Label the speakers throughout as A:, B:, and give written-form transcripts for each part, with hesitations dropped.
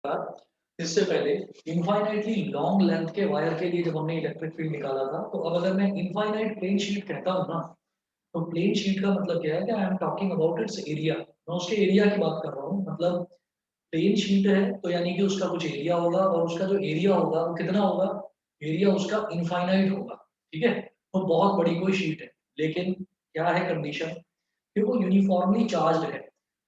A: था इससे पहले इनफाइनाइटली लॉन्ग लेंथ के वायर के लिए जब हमने इलेक्ट्रिक फील्ड निकाला था, तो अब अगर मैं इनफाइनाइट प्लेन शीट कहता हूँ ना, तो प्लेन शीट का मतलब क्या है कि I am talking about it's area. मैं उसके एरिया की बात कर रहा हूँ। मतलब प्लेन शीट है तो यानी कि उसका कुछ एरिया होगा, और उसका जो एरिया होगा वो कितना होगा? एरिया उसका इनफाइनाइट होगा। ठीक है, तो बहुत बड़ी कोई शीट है, लेकिन क्या है कंडीशन कि वो यूनिफॉर्मली चार्ज्ड है।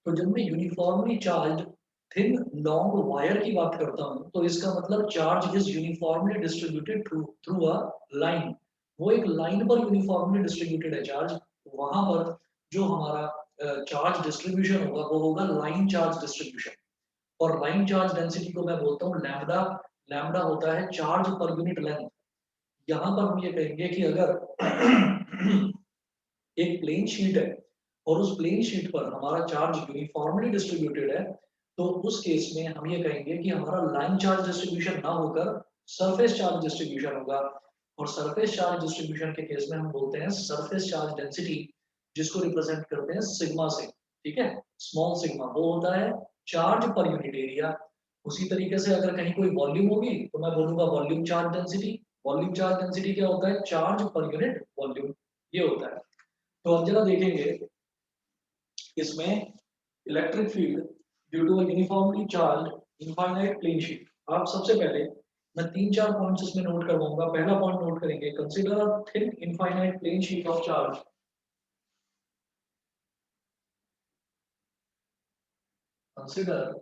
A: तो जब मैं uniformly charged thin long wire की बात करता हूँ, तो इसका मतलब charge is uniformly distributed through through a line. वो एक लाइन पर यूनिफॉर्मली डिस्ट्रीब्यूटेड है चार्ज। वहां पर जो हमारा चार्ज डिस्ट्रीब्यूशन होगा वो होगा लाइन चार्ज डिस्ट्रीब्यूशन। और लाइन चार्ज डेंसिटी को मैं बोलता हूँ लैम्बडा। लैम्बडा होता है चार्ज पर यूनिट लेंथ। यहाँ पर हम ये कहेंगे कि अगर एक प्लेन शीट है और उस प्लेन शीट पर हमारा चार्ज यूनिफॉर्मली डिस्ट्रीब्यूटेड है, तो उस केस में हम ये कहेंगे कि हमारा लाइन चार्ज डिस्ट्रीब्यूशन ना होकर सरफेस चार्ज डिस्ट्रीब्यूशन होगा। और सरफेस चार्ज डिस्ट्रीब्यूशन के केस में हम बोलते हैं सरफेस चार्ज डेंसिटी, जिसको रिप्रेजेंट करते हैं सिग्मा से। ठीक है, स्मॉल सिग्मा वो होता है चार्ज पर यूनिट एरिया। उसी तरीके से अगर कहीं कोई वॉल्यूम होगी तो मैं बोलूंगा volume charge density. Volume charge density क्या होता है? चार्ज पर यूनिट वॉल्यूम, ये होता है। तो अब जरा देखेंगे इसमें electric field due to uniformly charge infinite plane sheet. आप सबसे पहले मैं तीन चार पॉइंट्स इसमें नोट करवाऊंगा। पहला पॉइंट नोट करेंगे, consider a thin infinite plane sheet of charge. Consider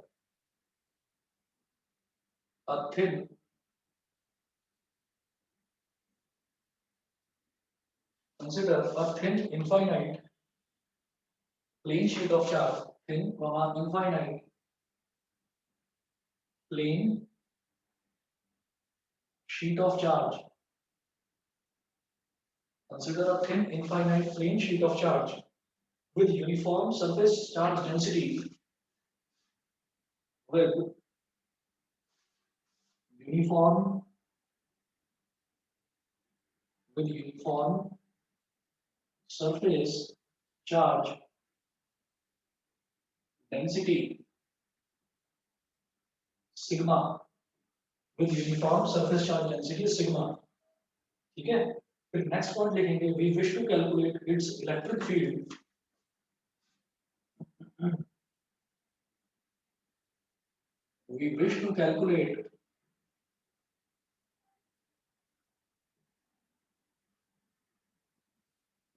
A: a thin consider a thin infinite plane sheet of charge. Thin comma infinite plane sheet of charge. Consider a thin infinite plane sheet of charge with uniform surface charge density, with uniform uniform surface charge density sigma, with uniform surface charge density sigma। ठीक है, फिर next point लिखेंगे, we wish to calculate its electric field. we wish to calculate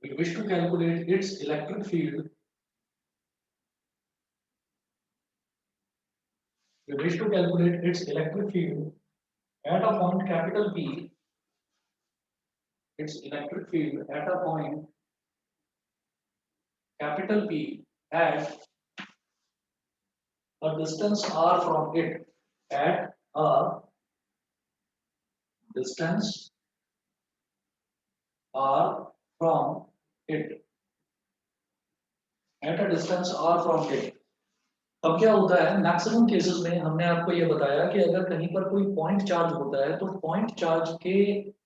A: we wish to calculate its electric field. We wish to calculate its electric field at a point capital P. Its electric field at a point capital P at a distance r from it. At a distance r from it. At a distance r from it. अब क्या होता है maximum cases में, हमने आपको ये बताया कि अगर कहीं पर कोई पॉइंट चार्ज होता है, तो पॉइंट चार्ज के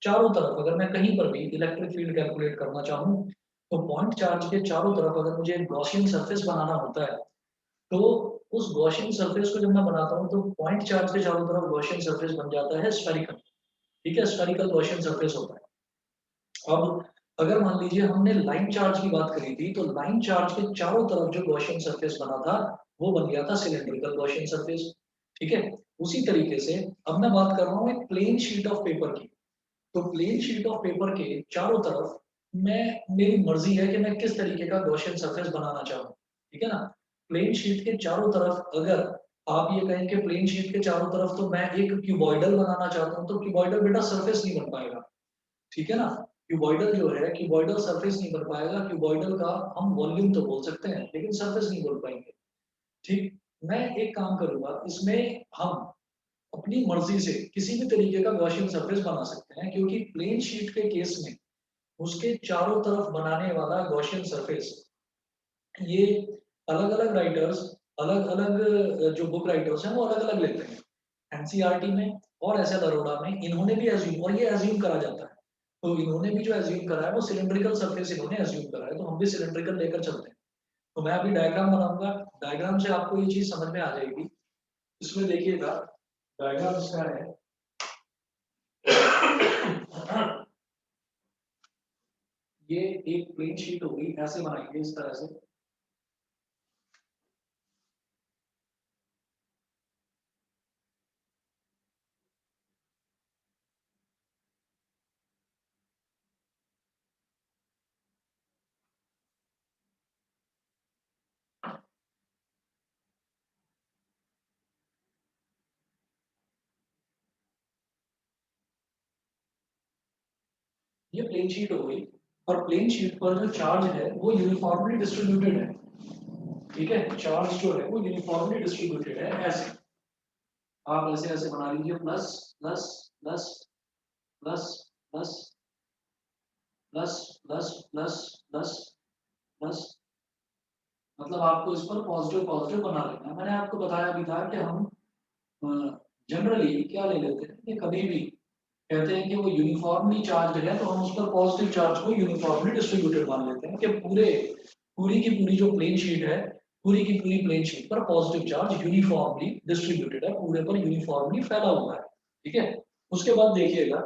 A: चारों तरफ अगर मैं कहीं पर भी इलेक्ट्रिक फील्ड कैलकुलेट करना चाहूँ, तो पॉइंट चार्ज के चारों तरफ अगर मुझे एक गॉसियन सरफेस बनाना होता है, तो उस गॉसियन सरफेस को जब मैं बनाता हूँ तो पॉइंट चार्ज के चारों तरफ गॉसियन सरफेस बन जाता है स्फेरिकल। ठीक है, स्फेरिकल गॉसियन सरफेस होता है। अब अगर मान लीजिए हमने लाइन चार्ज की बात करी थी, तो लाइन चार्ज के चारों तरफ जो गॉसियन सरफेस बना था वो बन गया था सिलेंड्रिकल गॉसियन सरफेस। ठीक है, उसी तरीके से अब मैं बात कर रहा हूँ एक प्लेन शीट ऑफ पेपर की। तो प्लेन शीट ऑफ पेपर के चारों तरफ मैं मेरी मर्जी है कि मैं किस तरीके का गॉसियन सरफेस बनाना चाहूँ। ठीक है ना, प्लेन शीट के चारों तरफ अगर आप ये कहें कि प्लेन शीट के चारों तरफ तो मैं एक क्यूबॉइडल बनाना चाहता हूँ, तो क्यूबॉइडल बेटा सरफेस नहीं बन पाएगा। ठीक है ना, क्यूबॉइडल जो है क्यूबॉइडल सरफेस नहीं बन पाएगा। क्यूबॉइडल का हम वॉल्यूम तो बोल सकते हैं लेकिन सरफेस नहीं बोल पाएंगे। ठीक, मैं एक काम करूंगा इसमें, हम अपनी मर्जी से किसी भी तरीके का गॉसियन सरफेस बना सकते हैं, क्योंकि प्लेन शीट के केस में उसके चारों तरफ बनाने वाला गॉसियन सरफेस, ये अलग अलग राइटर्स, अलग अलग जो बुक राइटर्स हैं वो अलग अलग लेते हैं। एनसीईआरटी में और एस एल अरोड़ा में इन्होंने भी एज्यूम, और ये एज्यूम करा जाता है, तो इन्होंने भी जो एज्यूम करा है वो सिलेंड्रिकल सरफेस इन्होंने एज्यूम करा है, तो हम भी सिलेंड्रिकल लेकर चलते हैं। तो मैं अभी डायग्राम बनाऊंगा, डायग्राम से आपको ये चीज समझ में आ जाएगी इसमें देखिएगा डायग्राम इसका है ये एक प्लेन शीट होगी, ऐसे बनाएंगे इस तरह से। ये प्लेन शीट हो गई, और प्लेन शीट पर जो चार्ज है वो यूनिफॉर्मली डिस्ट्रीब्यूटेड है, ठीक है। चार्ज जो है वो यूनिफॉर्मली डिस्ट्रीब्यूटेड है, ऐसे आप ऐसे ऐसे बना लीजिए, plus plus plus plus plus plus plus plus plus plus, मतलब आपको इस पर पॉजिटिव पॉजिटिव बना लेना है। मैंने आपको बताया भी था कि हम जनरली क्या ले लेते हैं कि कभी भी कहते हैं कि वो यूनिफॉर्मली चार्ज है तो हम उस पर पॉजिटिव चार्ज को यूनिफॉर्मली डिस्ट्रीब्यूटेड मान लेते हैं कि पूरी की पूरी जो प्लेन शीट है, पूरी की पूरी प्लेन शीट पर पॉजिटिव चार्ज यूनिफॉर्मली डिस्ट्रीब्यूटेड है, पूरे पर यूनिफॉर्मली फैला हुआ है, ठीक है। उसके बाद देखिएगा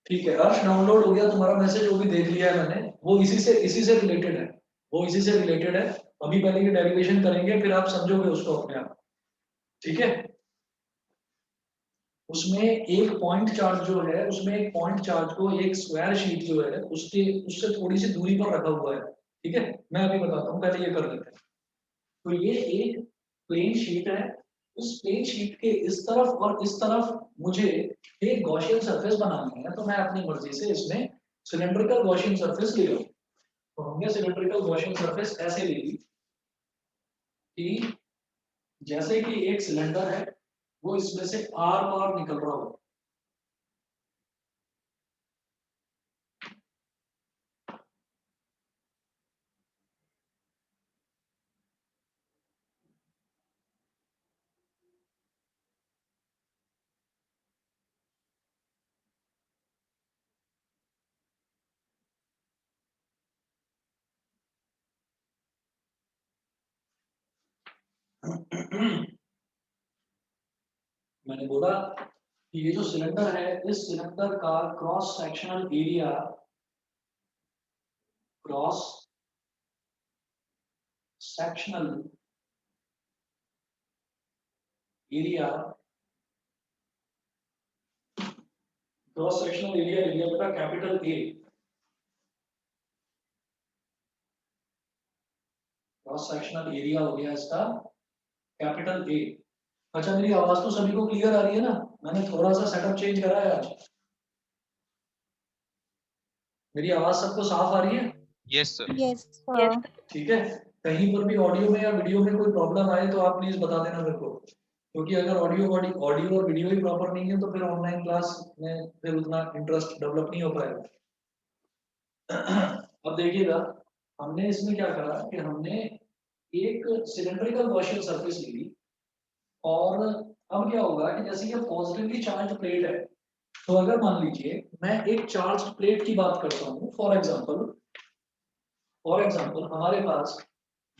A: ठीक है, अर्श डाउनलोड हो गया तुम्हारा मैसेज, वो भी देख लिया है मैंने, वो इसी से रिलेटेड है, वो इसी से रिलेटेड है। अभी पहले ये डेरिवेशन करेंगे, फिर आप समझोगे उसको अपने आप, ठीक है। उसमें एक पॉइंट चार्ज जो है, उसमें एक पॉइंट चार्ज को एक स्क्वायर शीट जो है उसके उससे थोड़ी सी दूरी पर रखा हुआ है, ठीक है। मैं अभी बताता हूँ, पहले ये कर लेते हैं। तो ये एक प्लेन शीट है, उस प्लेन शीट के इस तरफ और इस तरफ मुझे एक गॉसियन सरफेस बनानी है, तो मैं अपनी मर्जी से इसमें सिलेंड्रिकल गॉसियन सरफेस ले लूँ। तो हमने सिलेंड्रिकल गॉसियन सरफेस ऐसे ले ली कि जैसे कि एक सिलेंडर है, वो इसमें से आर पार निकल रहा हो। मैंने बोला कि ये जो सिलेंडर है, इस सिलेंडर का cross sectional area cross sectional area ले लिया बेटा, capital A. Cross sectional area हो गया इसका कैपिटल ए। अच्छा, मेरी आवाज तो सभी को क्लियर आ रही है ना? मैंने थोड़ा सा सेटअप चेंज करा है आज। मेरी आवाज सबको साफ आ रही है?
B: Yes sir.
C: Yes sir.
A: ठीक है। कहीं पर भी ऑडियो में या वीडियो में कोई प्रॉब्लम आए तो आप प्लीज बता देना मेरे को, क्योंकि अगर ऑडियो और वीडियो ही प्रॉपर नहीं है तो फिर ऑनलाइन क्लास में फिर उतना इंटरेस्ट डेवलप नहीं हो पाएगा। अब देखिएगा, हमने इसमें क्या करा कि हमने एक सिलेंड्रिकल गॉसियन सरफेस ली, और अब क्या होगा कि जैसे ये पॉजिटिवली चार्ज प्लेट है, तो अगर मान लीजिए मैं एक चार्ज प्लेट की बात करता हूँ, फॉर एग्जांपल हमारे पास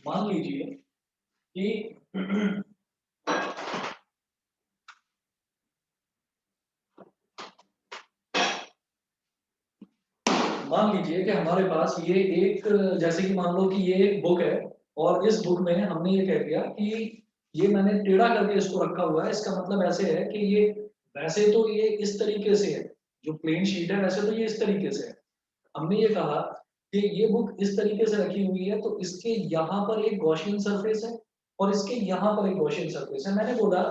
A: मान लीजिए कि मान लीजिए कि हमारे पास ये एक, जैसे कि मान लो कि ये एक बुक है, और इस बुक में हमने ये कह दिया कि ये मैंने टेढ़ा करके इसको रखा हुआ है, इसका मतलब ऐसे है कि ये, वैसे तो ये इस तरीके से है, जो प्लेन शीट है वैसे तो ये इस तरीके से है। हमने ये कहा कि ये बुक इस तरीके से रखी हुई है, तो इसके यहाँ पर एक गॉसियन सरफेस है और इसके यहाँ पर एक गॉसियन सरफेस है। मैंने बोला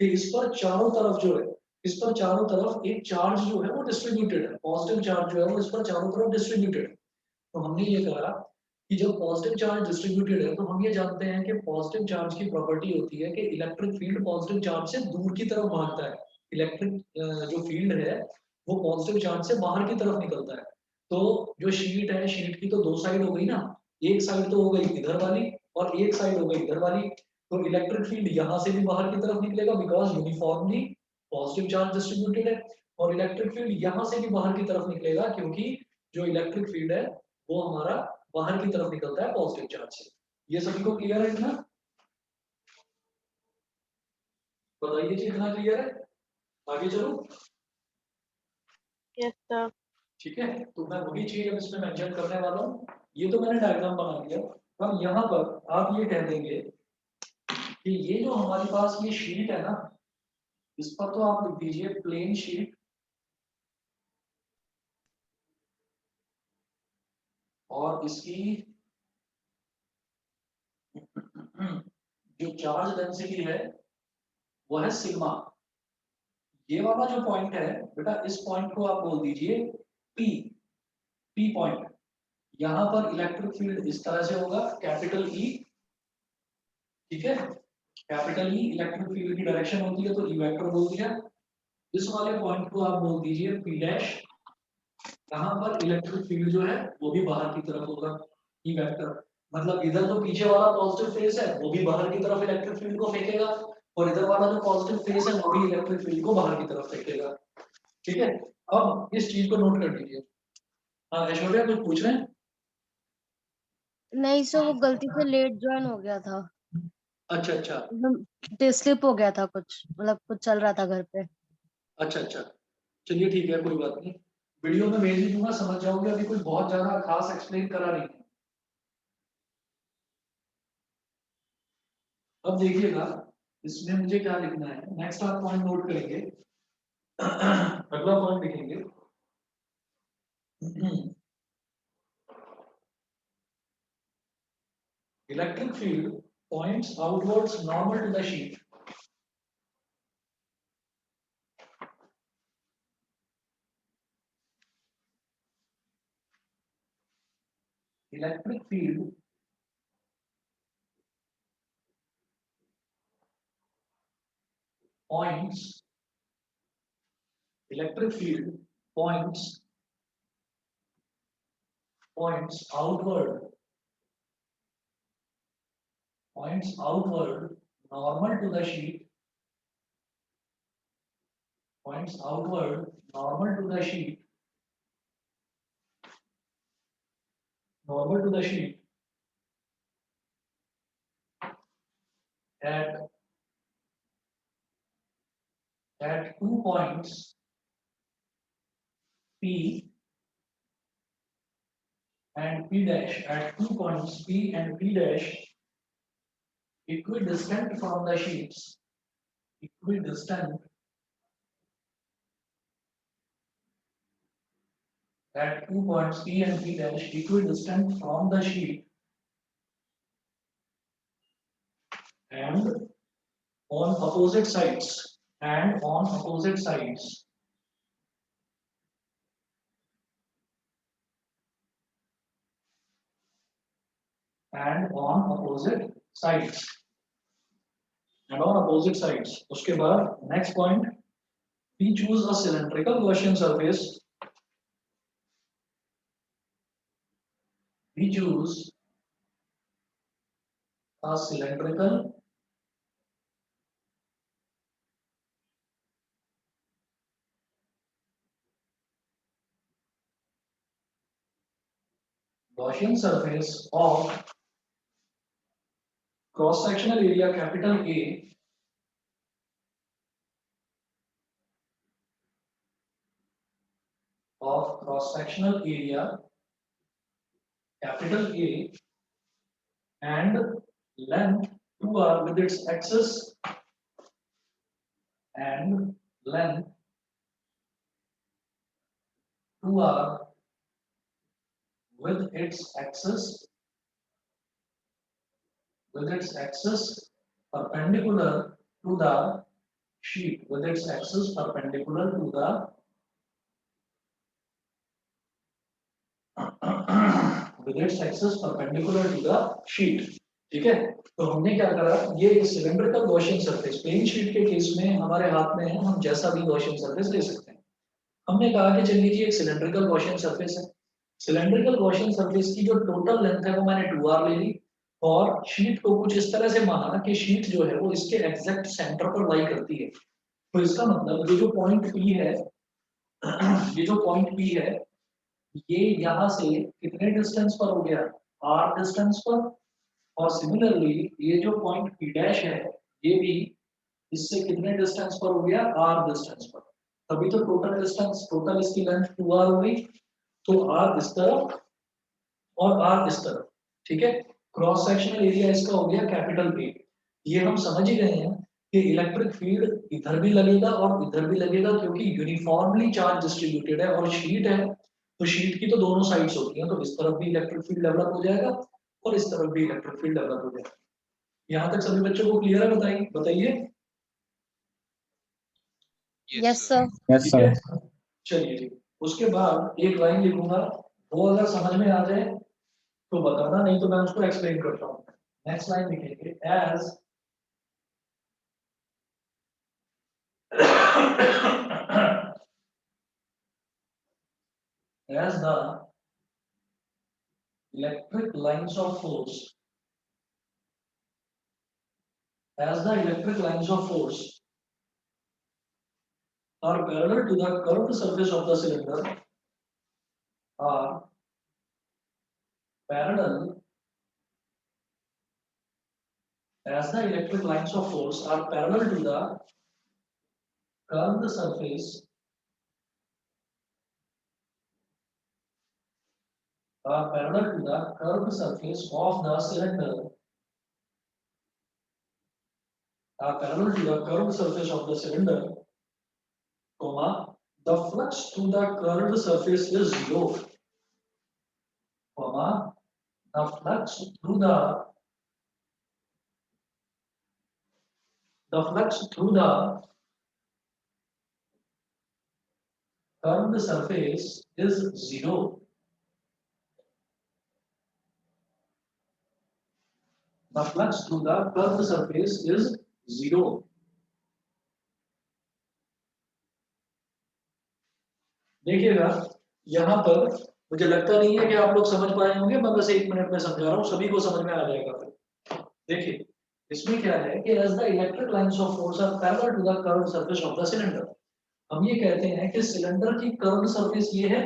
A: कि इस पर चारों तरफ जो है, इस पर चारों तरफ एक चार्ज जो है वो डिस्ट्रीब्यूटेड है, पॉजिटिव चार्ज जो है वो इस पर चारों तरफ डिस्ट्रीब्यूटेड है। तो हमने ये कहा कि जब पॉजिटिव चार्ज डिस्ट्रीब्यूटेड है, तो हम ये जानते हैं कि पॉजिटिव चार्ज की प्रॉपर्टी होती है कि इलेक्ट्रिक फील्ड पॉजिटिव चार्ज से दूर की तरफ भागता है। इलेक्ट्रिक जो फील्ड है वो पॉजिटिव चार्ज से बाहर की तरफ निकलता है। तो जो शीट है, शीट की तो दो साइड हो गई ना, एक साइड तो हो गई इधर वाली और एक साइड हो गई इधर वाली। तो इलेक्ट्रिक फील्ड यहाँ से भी बाहर की तरफ निकलेगा, because uniformly positive charge distributed है, और इलेक्ट्रिक फील्ड यहाँ से भी बाहर की तरफ निकलेगा, क्योंकि जो इलेक्ट्रिक फील्ड है वो हमारा बाहर की तरफ निकलता है पॉजिटिव चार्ज से। ये सभी को क्लियर है इतना? बताइए जी, इतना क्लियर है? आगे चलो।
B: Yes sir.
A: ठीक है, तो मैं वही चीज अब इसमें मेंशन करने वाला हूँ। ये तो मैंने डायग्राम बना दिया। अब यहाँ पर आप ये कह देंगे कि ये जो हमारे पास ये शीट है ना, इस पर तो आप लिख दीजिए प्लेन शीट, और इसकी जो चार्ज डेंसिटी है वो है सिग्मा। ये वाला जो पॉइंट है बेटा, इस पॉइंट को आप बोल दीजिए पी, पी पॉइंट। यहाँ पर इलेक्ट्रिक फील्ड इस तरह से होगा, कैपिटल ई, ठीक है, कैपिटल ई इलेक्ट्रिक फील्ड की डायरेक्शन होती है, तो ई वेक्टर बोल दिया। इस वाले पॉइंट को आप बोल दीजिए पी डैश। यहाँ पर इलेक्ट्रिक फील्ड जो है वो भी बाहर की तरफ होगा, ई वेक्टर। मतलब इधर जो पीछे वाला पॉजिटिव फेस है वो भी बाहर की तरफ इलेक्ट्रिक फील्ड को फेंकेगा, और इधर वाला जो पॉजिटिव फेस है वो भी इलेक्ट्रिक फील्ड को बाहर की तरफ फेंकेगा। ठीक है, अब इस चीज को नोट कर लीजिए। हाँ ऐश्वर्या, कुछ पूछ रहे हैं?
B: नहीं सर, वो गलती से लेट ज्वाइन हो गया था,
A: अच्छा अच्छा
B: डे स्लिप हो गया था, कुछ मतलब कुछ चल रहा था घर पे।
A: अच्छा अच्छा, चलिए ठीक है, कोई बात नहीं। वीडियो में भेज ही दूंगा, समझ जाओगे। अभी कोई बहुत ज्यादा खास एक्सप्लेन करा नहीं है। अब देखिएगा इसमें मुझे क्या लिखना है, नेक्स्ट आप पॉइंट नोट करेंगे। अगला पॉइंट लिखेंगे। Electric field points outwards normal to the sheet. Electric field points electric field points outward, normal to the sheet, points outward normal to the sheet, normal to the sheet at 2 points P and P dash, at 2 points P and P dash, equidistant from the sheets, equidistant at 2 points P and P dash, equidistant from the sheet, and on opposite sides, and on opposite sides, and on opposite sides, and on opposite sides. उसके बाद next point, we choose a cylindrical Gaussian surface. We choose a cylindrical Gaussian surface of cross-sectional area capital A of cross-sectional area capital A and length 2r with its axis, and length 2r with its axis, perpendicular to the sheet, with its axis perpendicular to the with its axis perpendicular to the sheet. ठीक है, तो हमने क्या करा, ये cylindrical Gaussian surface plane sheet के case में हमारे हाथ में है, हम जैसा भी गॉसियन सरफेस ले सकते हैं। हमने कहा कि चलिए जी एक सिलेंड्रिकल गॉसियन सरफेस है, सिलेंड्रिकल गॉसियन सरफेस की जो टोटल लेंथ है वो मैंने 2r ले ली, और शीट को कुछ इस तरह से माना कि शीट जो है वो इसके एग्जैक्ट सेंटर पर लाई करती है। तो इसका मतलब ये जो पॉइंट P है, ये जो पॉइंट P है, ये यहाँ से कितने डिस्टेंस पर हो गया, r डिस्टेंस पर। और सिमिलरली ये जो पॉइंट P डैश है, ये भी इससे कितने डिस्टेंस पर हो गया, r डिस्टेंस पर। तभी तो टोटल डिस्टेंस, टोटल इसकी लेंथ 2r हो गई। तो r इस तरफ और r इस तरफ, ठीक है। क्रॉस सेक्शनल एरिया इसका हो गया कैपिटल P। ये हम समझ ही गए हैं कि इलेक्ट्रिक फील्ड इधर भी लगेगा और इधर भी लगेगा, क्योंकि यूनिफॉर्मली चार्ज डिस्ट्रीब्यूटेड है और शीट है। तो शीट की तो दोनों साइड्स होती हैं, तो इस तरफ भी इलेक्ट्रिक फील्ड डेवलप हो जाएगा और इस तरफ भी इलेक्ट्रिक फील्ड डेवलप हो जाएगा। यहाँ तक सभी बच्चों को क्लियर है? बताइए बताइए।
B: Yes sir.
C: यस
A: ठीक है,
C: सर।
A: चलिए ठीक। उसके बाद एक लाइन लिखूंगा, वो अगर समझ में आ जाए तो बताना, नहीं तो मैं उसको एक्सप्लेन करता हूँ। नेक्स्ट लाइन लिखेंगे, as as the electric lines of force, as the electric lines of force are parallel to the curved surface of the cylinder, are parallel, as the electric lines of force are parallel to the curved surface, are parallel to the curved surface of the cylinder, are parallel to the curved surface of the cylinder, comma, the flux through the curved surface is zero, comma, the flux through the flux through the curved surface is zero. The flux through the curved surface is zero. देखिएगा यहाँ पर, मुझे लगता नहीं है कि आप लोग समझ पाए होंगे, मैं बस 1 मिनट में समझा रहा हूँ, सभी को समझ में आ जाएगा फिर। देखिए इसमें क्या है कि as the electric lines of force are parallel to the curved surface of the cylinder, हम ये कहते हैं कि सिलेंडर की कर्व्ड सरफेस ये है,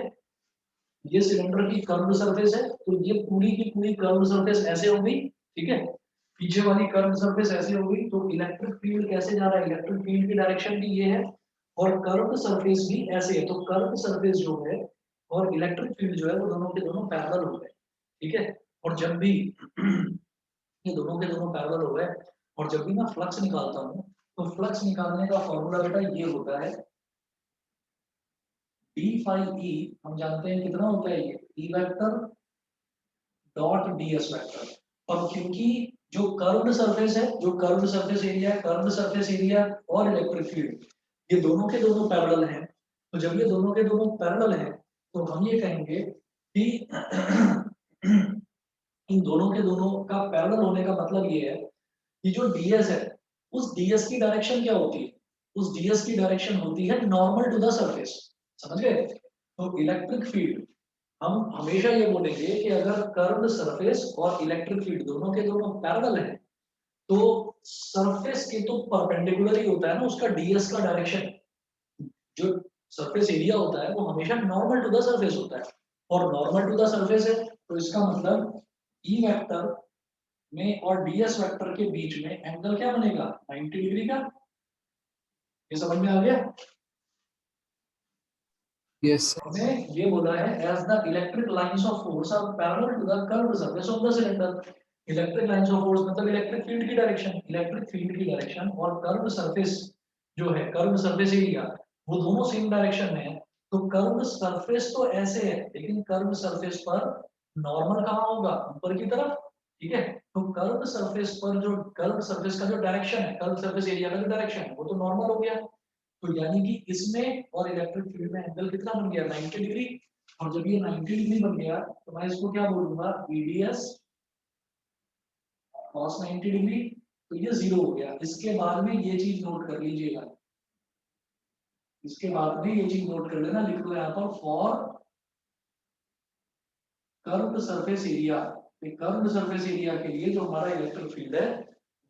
A: ये सिलेंडर की कर्व्ड सरफेस है, तो ये पूरी की पूरी कर्व्ड सरफेस ऐसे हो गई, ठीक है। पीछे वाली कर्व्ड सरफेस ऐसे हो गई, तो इलेक्ट्रिक फील्ड कैसे जा रहा है, इलेक्ट्रिक फील्ड की डायरेक्शन भी ये है और कर्व्ड सरफेस भी ऐसे है। तो कर्व्ड सरफेस जो है और इलेक्ट्रिक फील्ड जो है वो दोनों के दोनों पैरेलल हो गए, ठीक है। और जब भी ये दोनों के दोनों पैरेलल हो गए और जब भी मैं फ्लक्स निकालता हूँ, तो फ्लक्स निकालने का फॉर्मूला बेटा ये होता है d phi e, हम जानते हैं कितना होता है, ये E vector dot ds vector. और क्योंकि जो कर्व्ड सरफेस है, जो कर्व्ड सरफेस एरिया है, कर्व्ड सरफेस एरिया और इलेक्ट्रिक फील्ड ये दोनों के दोनों पैरेलल हैं, तो जब ये दोनों के दोनों पैरेलल हैं तो हम ये कहेंगे कि इन दोनों के दोनों का पैरेलल होने का मतलब ये है कि जो ds है, उस ds की डायरेक्शन क्या होती है, उस ds की डायरेक्शन होती है नॉर्मल टू द सरफेस। समझ गए? तो इलेक्ट्रिक फील्ड, हम हमेशा ये बोलेंगे कि अगर कर्व्ड सरफेस और इलेक्ट्रिक फील्ड दोनों के दोनों पैरेलल है, तो सरफेस के तो परपेंडिकुलर ही होता है ना उसका ds का डायरेक्शन। जो सरफेस एरिया होता है वो हमेशा नॉर्मल टू द सरफेस होता है, और नॉर्मल टू द सरफेस है तो इसका मतलब ई वेक्टर में और ds वेक्टर के बीच में एंगल क्या बनेगा, 90 डिग्री का। ये समझ में आ गया?
C: यस
A: हमने ये बोला है as the electric lines of force are parallel to the curved surface of the cylinder। Electric lines of force मतलब इलेक्ट्रिक फील्ड की डायरेक्शन, इलेक्ट्रिक फील्ड की डायरेक्शन और कर्व्ड सरफेस जो है, कर्व्ड सरफेस एरिया, वो दोनों सेम डायरेक्शन में है। तो कर्व्ड सरफेस तो ऐसे है, लेकिन कर्व्ड सरफेस पर नॉर्मल कहाँ होगा, ऊपर की तरफ, ठीक है। तो कर्व्ड सरफेस पर जो कर्व्ड सरफेस का जो डायरेक्शन है, कर्व्ड सरफेस एरिया का जो डायरेक्शन है वो तो नॉर्मल हो गया। तो यानी कि इसमें और इलेक्ट्रिक फील्ड में एंगल कितना बन गया, 90 डिग्री। और जब ये 90 डिग्री बन गया तो मैं इसको क्या बोलूंगा, EDS cos 90 डिग्री। तो ये जीरो हो गया। इसके बाद में ये चीज नोट कर लीजिएगा, इसके बाद में ये चीज नोट कर लेना, लिख लो यहाँ पर for curved surface area. Curved surface area के लिए जो हमारा इलेक्ट्रिक फील्ड है,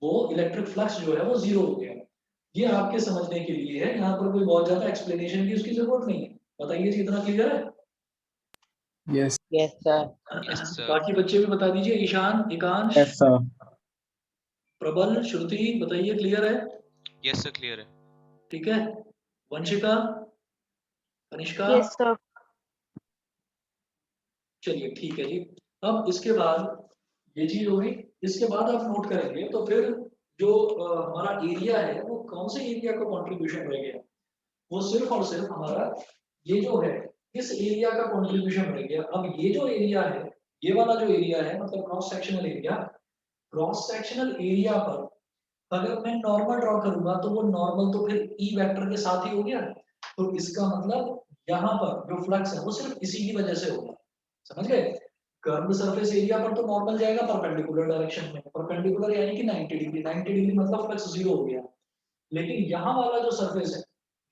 A: वो इलेक्ट्रिक फ्लक्स जो है वो जीरो हो गया। ये आपके समझने के लिए है, यहाँ पर कोई बहुत ज्यादा एक्सप्लेनेशन की उसकी जरूरत नहीं है। बताइए जी, इतना क्लियर है?
C: Yes.
D: Yes, sir.
E: Yes, sir.
A: बाकी बच्चे भी बता दीजिए, ईशान, एकांश,
C: Yes, sir.
A: प्रबल, श्रुति, बताइए क्लियर है?
E: Yes, sir. Clear है.
A: ठीक है, वंशिका, कनिष्का,
B: यस सर।
A: चलिए ठीक है जी। अब इसके बाद ये चीज होगी, इसके बाद आप नोट करेंगे तो फिर जो हमारा एरिया है वो कौन से एरिया का कंट्रीब्यूशन रह गया, वो सिर्फ और सिर्फ हमारा ये जो है इस एरिया का कंट्रीब्यूशन रह गया। अब ये जो एरिया है, ये वाला जो एरिया है मतलब cross sectional area, cross sectional area पर अगर मैं नॉर्मल ड्रॉ करूंगा तो वो नॉर्मल तो फिर ई वेक्टर के साथ ही हो गया। तो इसका मतलब यहाँ पर जो फ्लक्स है वो सिर्फ इसी की वजह से होगा, समझ गए? कर्व्ड सरफेस एरिया पर तो नॉर्मल जाएगा परपेंडिकुलर डायरेक्शन में, परपेंडिकुलर यानी कि 90 डिग्री, 90 डिग्री मतलब फ्लक्स जीरो हो गया। लेकिन यहाँ वाला जो सरफेस है,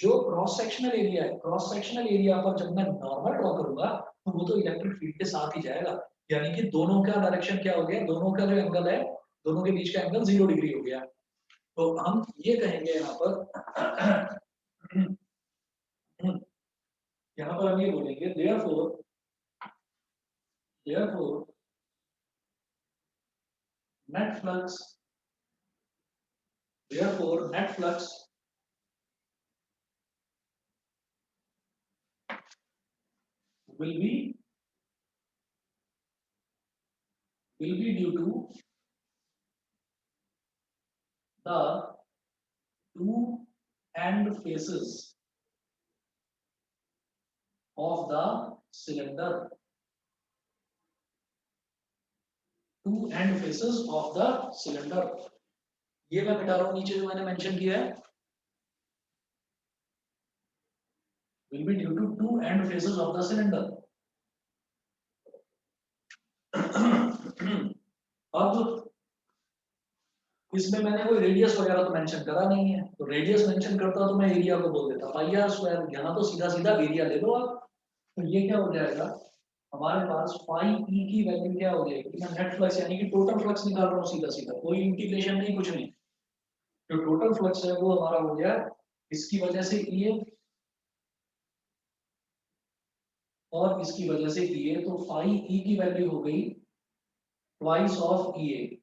A: जो क्रॉस सेक्शनल एरिया है, क्रॉस सेक्शनल एरिया पर जब मैं नॉर्मल ड्रॉ करूंगा तो वो तो इलेक्ट्रिक फील्ड के साथ ही जाएगा, यानी कि दोनों का डायरेक्शन क्या हो गया, दोनों का जो एंगल है, दोनों के बीच का एंगल 0 डिग्री हो गया। तो हम ये कहेंगे यहाँ पर यहाँ पर हम ये बोलेंगे therefore net flux will be due to the two end faces of the cylinder, two end faces of the cylinder। ये मैं मिटा रहा हूं नीचे जो मैंने मेंशन किया है, will be due to two end faces of the cylinder। अब इसमें मैंने कोई रेडियस वगैरह तो मेंशन करा नहीं है, तो रेडियस मेंशन करता तो मैं एरिया को बोल देता पाई आर स्क्वायर, यहाँ तो सीधा सीधा एरिया ले लो आप। तो ये क्या हो जाएगा, हमारे पास फाई ई की वैल्यू क्या हो जाएगी, मैं नेट फ्लक्स यानी कि टोटल फ्लक्स निकाल रहा हूँ सीधा सीधा, कोई इंटीग्रेशन नहीं, कुछ नहीं। जो टोटल फ्लक्स है वो हमारा हो गया इसकी वजह से ई और इसकी वजह से ई, तो फाई ई की वैल्यू हो गई ट्वाइस ऑफ ई।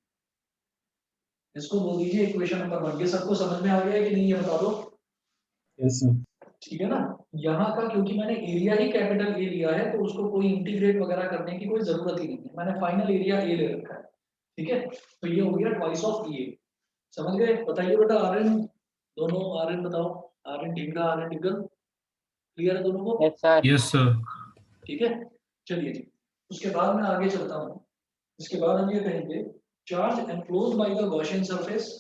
A: इसको बोल दीजिए इक्वेशन नंबर 1। ये सबको समझ में आ गया है कि नहीं, ये बता दो।
C: Yes, sir.
A: ठीक है ना? यहाँ का क्योंकि मैंने एरिया ही कैपिटल ए लिया है तो उसको कोई इंटीग्रेट वगैरह करने की कोई जरूरत ही नहीं है, मैंने फाइनल एरिया ए ले रखा है। ठीक है, तो ये हो गया ट्वाइस ऑफ ए। समझ गए? बताइए बेटा, आर एन दोनों, आर एन बताओ, R N Dhinga, R N Digal, clear है दोनों को?
D: Yes, sir.
C: Yes, sir.
A: ठीक है, चलिए जी। उसके बाद मैं आगे चलता हूँ। इसके बाद हम ये कहेंगे charge enclosed by the Gaussian surface,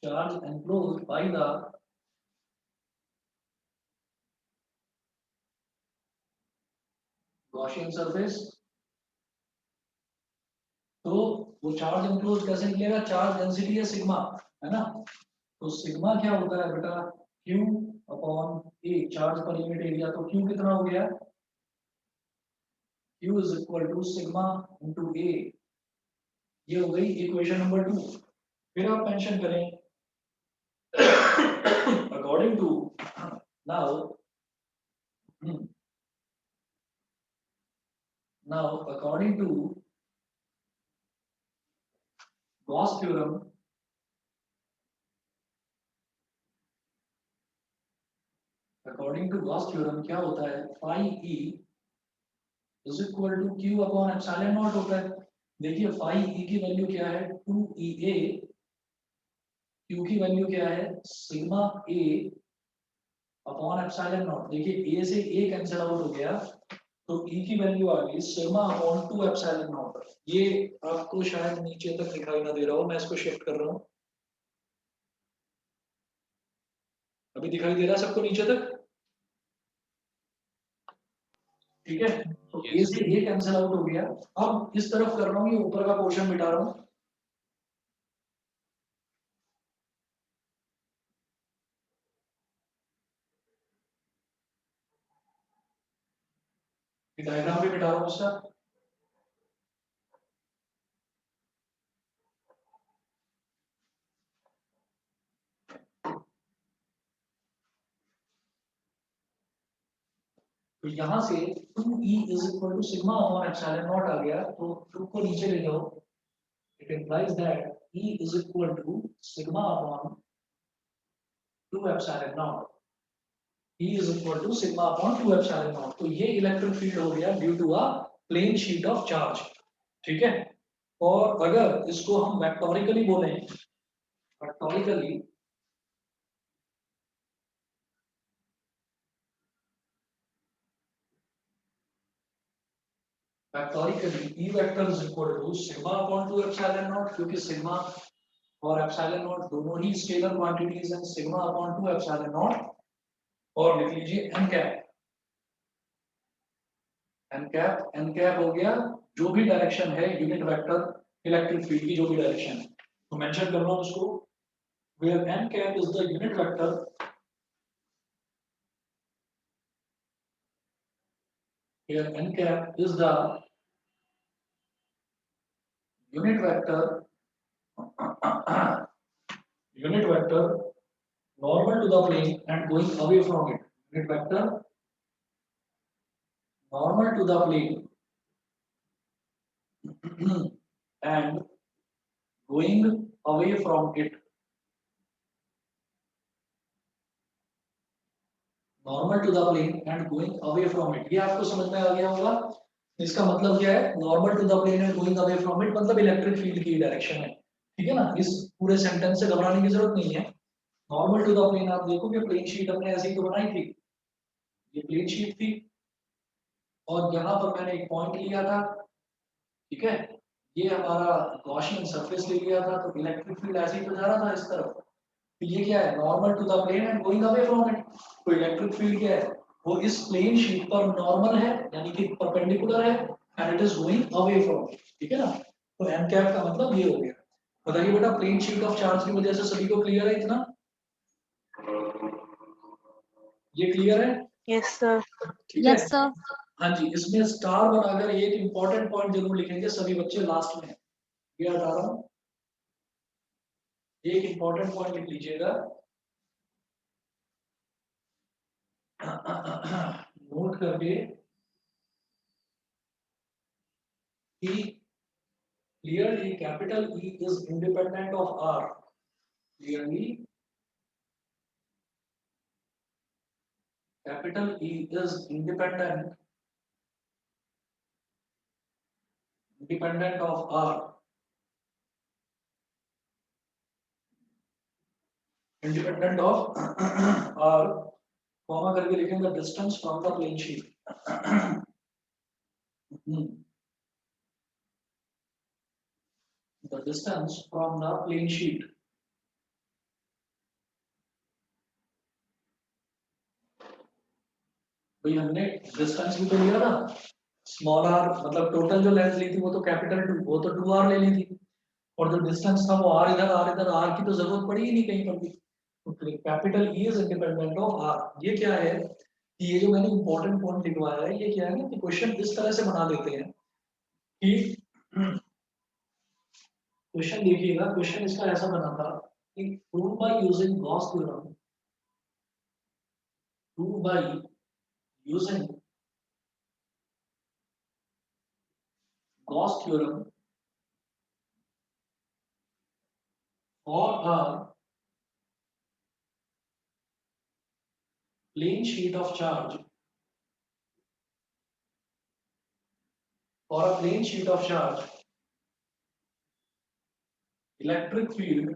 A: charge enclosed by the Gaussian surface। तो वो चार्ज एनक्लोज कैसे निकलेगा, चार्ज डेंसिटी है सिग्मा, है ना? तो सिग्मा क्या होता है बेटा, Q अपॉन A, चार्ज पर यूनिट एरिया। तो Q कितना हो गया, Q is equal to sigma into A। ये हो गई इक्वेशन नंबर 2। फिर आप मेंशन करें according to now according to Gauss theorem, क्या होता है, phi E is equal to Q upon epsilon naught होता है। देखिए फाई ई की वैल्यू क्या है, 2EA, क्यू की वैल्यू क्या है, sigma A upon epsilon not. देखिए ए से ए कैंसिल आउट हो गया तो ई की वैल्यू आ गई सिग्मा अपॉन 2 एप्सिलॉन नॉट। ये आपको शायद नीचे तक दिखाई ना दे रहा हो, मैं इसको शिफ्ट कर रहा हूँ। अभी दिखाई दे रहा है सबको नीचे तक? ठीक है, तो ए
E: Yes.
A: से ए कैंसिल आउट हो गया। अब इस तरफ कर रहा हूँ, ये ऊपर का पोर्शन मिटा रहा हूँ। डायग्राम भी मिटा रहा हूँ उसका। तो यहाँ से 2E is equal to sigma upon epsilon naught आ गया, तो 2 को नीचे ले जाओ, it implies that E is equal to sigma upon 2 epsilon naught. E is equal to sigma upon 2 epsilon naught। तो ये इलेक्ट्रिक फील्ड हो गया due to a plane sheet of charge, ठीक है। और अगर इसको हम वेक्टोरिकली बोलें, vectorically E vector is equal to sigma upon 2 epsilon naught, क्योंकि सिग्मा और एप्सिलॉन नॉट दोनों ही स्केलर क्वांटिटीज हैं, सिग्मा अपॉन 2 epsilon naught। और लिख लीजिए n कैप, n कैप हो गया जो भी डायरेक्शन है यूनिट वेक्टर इलेक्ट्रिक फील्ड की, जो भी डायरेक्शन है, तो मेंशन कर लो उसको, where n cap is the unit vector where n cap is the unit vector unit vector normal to the plane and going away from it, unit vector normal to the plane and going away from it, normal to the plane and going away from it. ये आपको समझ में आ गया होगा। इसका मतलब क्या है, normal to the plane and going away from it मतलब इलेक्ट्रिक फील्ड की डायरेक्शन है, ठीक है ना। इस पूरे सेंटेंस से घबराने की जरूरत नहीं है। नॉर्मल टू द प्लेन, आप देखो कि प्लेन शीट हमने ऐसी तो बनाई थी, ये प्लेन शीट थी और यहाँ पर मैंने एक पॉइंट लिया था, ठीक है, ये हमारा गॉसियन सरफेस ले लिया था, तो इलेक्ट्रिक फील्ड ऐसे ही तो जा रहा था इस तरफ। तो ये क्या है, normal to the plane and going away from it. तो इलेक्ट्रिक फील्ड क्या है, वो इस प्लेन शीट पर नॉर्मल है यानी कि परपेंडिकुलर है and it is going away from it, ठीक है ना। तो एन कैप का मतलब ये हो गया। बताइए बेटा, प्लेन शीट ऑफ चार्ज की वजह से सभी को क्लियर है इतना? ये क्लियर है?
D: Yes sir.
A: ठीक है।
B: Yes sir.
A: हाँ जी, इसमें स्टार बनाकर एक इंपॉर्टेंट पॉइंट जरूर लिखेंगे सभी बच्चे लास्ट में, ये हटा रहा हूं, एक इंपॉर्टेंट पॉइंट लिख लीजिएगा, नोट करके कि clearly capital E is independent of R, clearly capital E is independent of R, independent of R, comma करके लिखेंगे distance from the plane sheet। The distance from the plane sheet, भाई हमने distance भी तो लिया था, स्मॉल आर मतलब total जो लेंथ ली थी वो तो कैपिटल 2, वो तो 2r ले ली थी, और जो डिस्टेंस था वो r इधर r की तो जरूरत पड़ी ही नहीं कहीं पर भी। तो capital E is independent of r। ये क्या है कि ये जो मैंने इंपॉर्टेंट पॉइंट लिखवाया है, ये क्या है ना कि क्वेश्चन इस तरह से बना देते हैं कि क्वेश्चन देखिएगा, क्वेश्चन इसका ऐसा बना था कि prove by using Gauss theorem, prove by using Gauss theorem for a plane sheet of charge, for a plane sheet of charge, electric field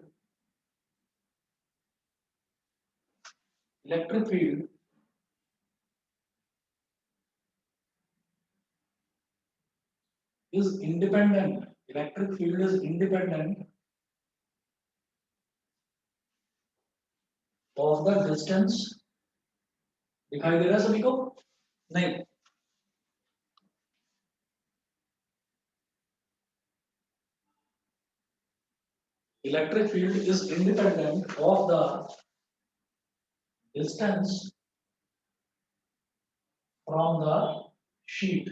A: is independent, electric field is independent of the distance। दिखाई दे रहा है सभी को? नहीं, electric field is independent of the distance from the sheet,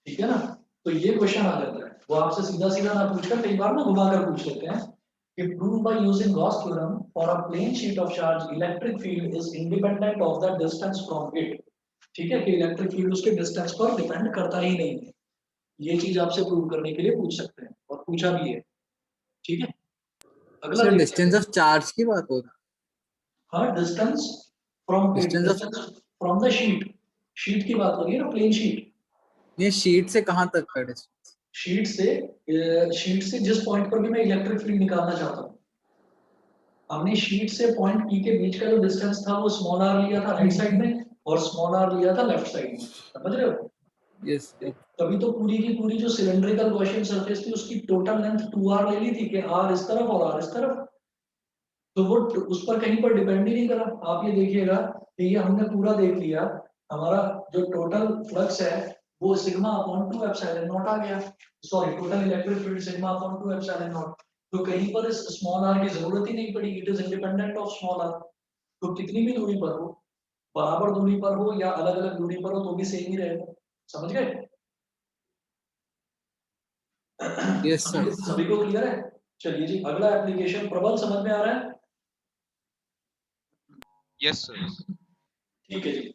A: ठीक है ना। तो ये क्वेश्चन आ जाता है, वो आपसे सीधा सीधा ना पूछकर कई बार ना घुमा कर पूछ लेते हैं If proved by using Gauss theorem for a plane sheet of charge, electric field is independent of the distance from it. ठीक है, कि इलेक्ट्रिक फील्ड उसके डिस्टेंस पर डिपेंड करता ही नहीं है। ये चीज आपसे प्रूव करने के लिए पूछ सकते हैं और पूछा भी है। ठीक है, अगला
D: सर
A: देखते
D: डिस्टेंस
A: हैं।
D: ऑफ चार्ज की बात हो रही
A: हाँ, distance from
D: Distance of-
A: distance from the sheet, sheet की बात हो रही है ना, प्लेन शीट।
D: ये शीट से कहाँ तक का डिस्टेंस?
A: शीट से जिस पॉइंट पर भी मैं इलेक्ट्रिक फील्ड निकालना चाहता हूँ, हमने शीट से पॉइंट पी के बीच का जो डिस्टेंस था वो स्मॉल आर लिया था राइट साइड में और स्मॉल आर लिया था लेफ्ट साइड में, समझ रहे हो?
D: यस
A: तभी तो पूरी की पूरी जो सिलेंड्रिकल गॉसियन सरफेस थी उसकी टोटल लेंथ 2r ले ली थी कि r इस तरफ और r इस तरफ, तो वो उस पर कहीं पर डिपेंड ही नहीं करा। आप ये देखिएगा कि ये हमने पूरा देख लिया, हमारा जो टोटल फ्लक्स है वो सिग्मा अपॉन 2 एप्सिलॉन नॉट आ गया, sorry total electric field sigma upon 2 epsilon not. तो कहीं पर इस स्मॉल r की जरूरत ही नहीं पड़ी, it is independent of small r। तो कितनी भी दूरी पर हो, बराबर दूरी पर हो या अलग अलग दूरी पर हो तो भी सेम ही रहेगा, समझ गए?
D: Yes sir.
A: सभी को क्लियर है? चलिए जी, अगला एप्लीकेशन। प्रबल समझ में आ रहा है?
E: Yes, sir.
A: ठीक है जी।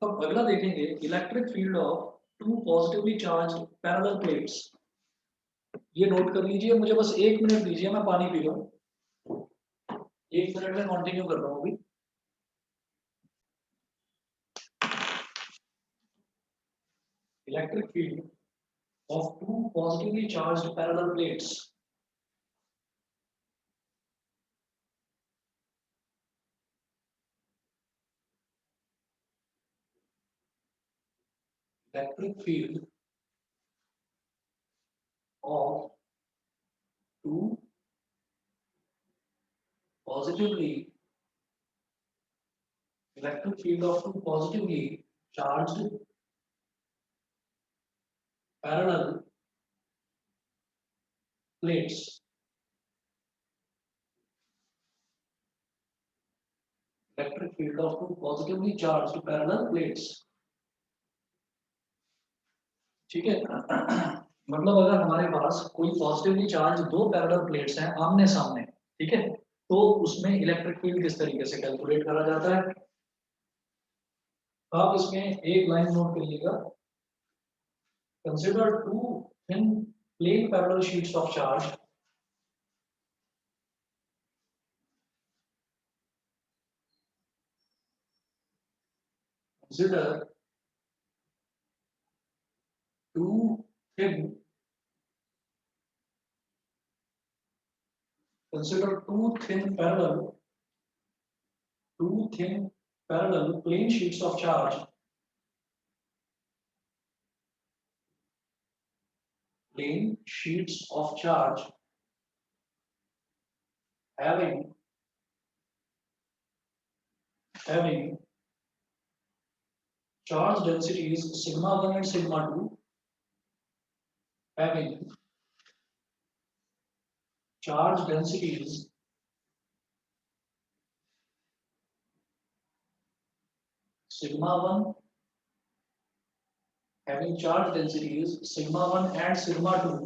A: अब अगला देखेंगे, electric field of two positively charged parallel plates. ये नोट कर लीजिए, मुझे बस 1 मिनट दीजिए, मैं पानी पी लूं। 1 मिनट में कंटिन्यू कर रहा हूं अभी। Electric field of two positively charged parallel plates. Electric field of two positively electric field of two positively charged parallel plates electric field of two positively charged parallel plates। ठीक है, मतलब अगर हमारे पास कोई पॉजिटिवली चार्ज दो parallel plates हैं आमने सामने, ठीक है, तो उसमें इलेक्ट्रिक फील्ड किस तरीके से कैलकुलेट करा जाता है। आप इसमें एक लाइन नोट करिएगा, consider two thin plane parallel sheets of charge consider two thin two thin parallel plane sheets of charge having charge densities sigma 1 and sigma 2, having charge densities sigma 1 having charge densities sigma 1 and sigma 2,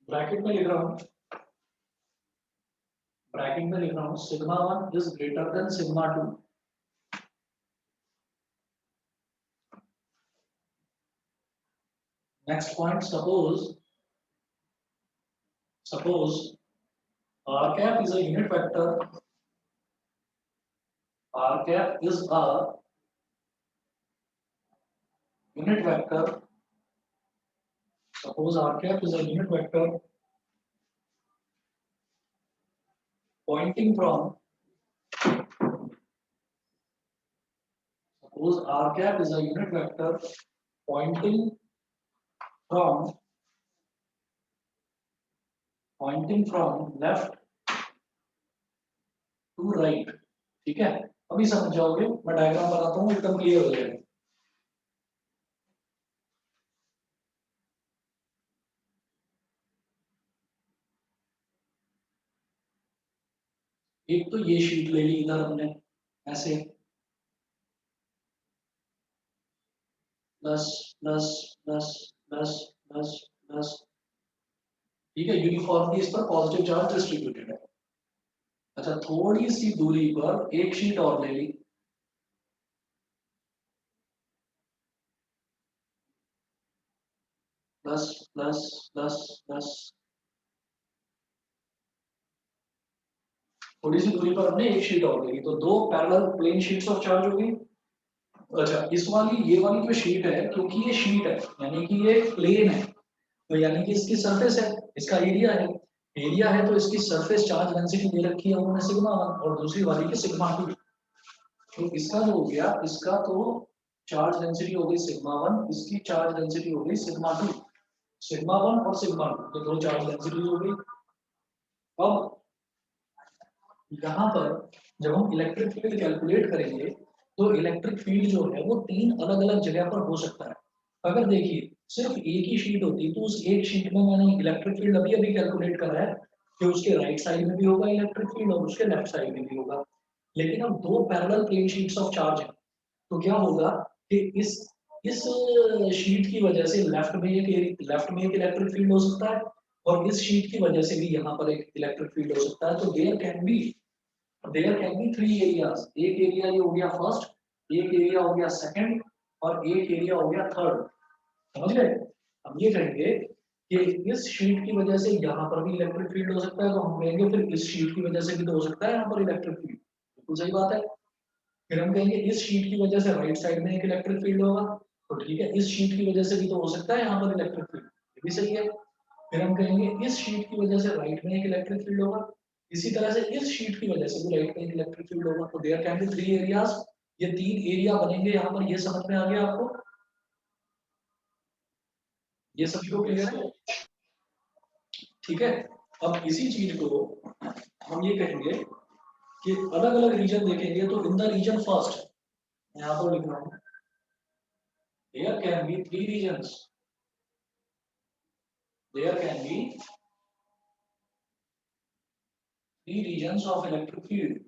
A: bracket में लिख रहा हूं, sigma 1 is greater than sigma 2। Next point, suppose r cap is a unit vector, r cap is a unit vector, suppose r cap is a unit vector pointing from, suppose r cap is a unit vector pointing from left to right। ठीक है, अभी समझ जाओगे, मैं diagram बनाता हूँ एकदम clear हो जाएगा। एक तो ये शीट ले ली इधर हमने ऐसे, plus plus plus plus plus plus, ठीक है, यूनिफॉर्मली इस पर पॉजिटिव चार्ज डिस्ट्रीब्यूटेड है। अच्छा, थोड़ी सी दूरी पर एक शीट और ले ली, प्लस प्लस प्लस प्लस, थोड़ी सी दूरी पर हमने एक शीट और ले ली, तो दो parallel plane sheets of charge होगी। अच्छा, ये वाली जो शीट है, क्योंकि ये शीट है यानी कि ये प्लेन है, तो यानी कि इसकी सरफेस है, इसका एरिया है, तो इसकी सरफेस चार्ज डेंसिटी दे रखी है उन्होंने सिग्मा 1, और दूसरी वाली की सिग्मा 2। तो इसका जो हो गया, इसका तो चार्ज डेंसिटी हो गई सिग्मा 1, इसकी चार्ज डेंसिटी हो गई सिग्मा 2। सिग्मा 1 और सिग्मा 2 तो दो चार्ज डेंसिटी हो गई। अब यहाँ पर जब हम इलेक्ट्रिक फील्ड कैलकुलेट करेंगे, तो इलेक्ट्रिक फील्ड जो है वो तीन अलग अलग जगह पर हो सकता है। अगर देखिए सिर्फ एक ही शीट होती तो उस एक शीट में मैंने इलेक्ट्रिक फील्ड अभी अभी कैलकुलेट करा है कि उसके राइट साइड में भी होगा इलेक्ट्रिक फील्ड और उसके लेफ्ट साइड में भी होगा। लेकिन अब दो parallel plane sheets of charge है, तो क्या होगा कि इस शीट की वजह से लेफ्ट में एक इलेक्ट्रिक फील्ड हो सकता है, और इस शीट की वजह से भी यहाँ पर एक इलेक्ट्रिक फील्ड हो सकता है। तो there can be three areas, एक एरिया ये हो गया फर्स्ट, एक एरिया हो गया सेकंड, और एक एरिया हो गया थर्ड। समझ गए? हम ये कहेंगे कि इस शीट की वजह से यहाँ पर भी इलेक्ट्रिक फील्ड हो सकता है, तो हम कहेंगे फिर इस शीट की वजह से भी तो हो सकता है यहाँ पर इलेक्ट्रिक फील्ड। बिल्कुल सही बात है। फिर हम कहेंगे इस शीट की वजह से राइट साइड में एक इलेक्ट्रिक फील्ड होगा, तो ठीक है, इस शीट की वजह से भी तो हो सकता है यहाँ पर इलेक्ट्रिक फील्ड, ये भी सही है। फिर हम कहेंगे इस शीट की वजह से राइट में एक इलेक्ट्रिक फील्ड होगा, इसी तरह से इस शीट की वजह से भी राइट में एक इलेक्ट्रिक फील्ड होगा। तो there can be three areas, ये तीन एरिया बनेंगे यहाँ पर, ये समझ में आ गया आपको? ये सभी को क्लियर है? ठीक है। अब इसी चीज को हम ये कहेंगे कि अलग अलग रीजन देखेंगे, तो इन द रीजन फर्स्ट, यहाँ पर लिख रहा हूँ, there can be three regions, there can be three regions of electric field.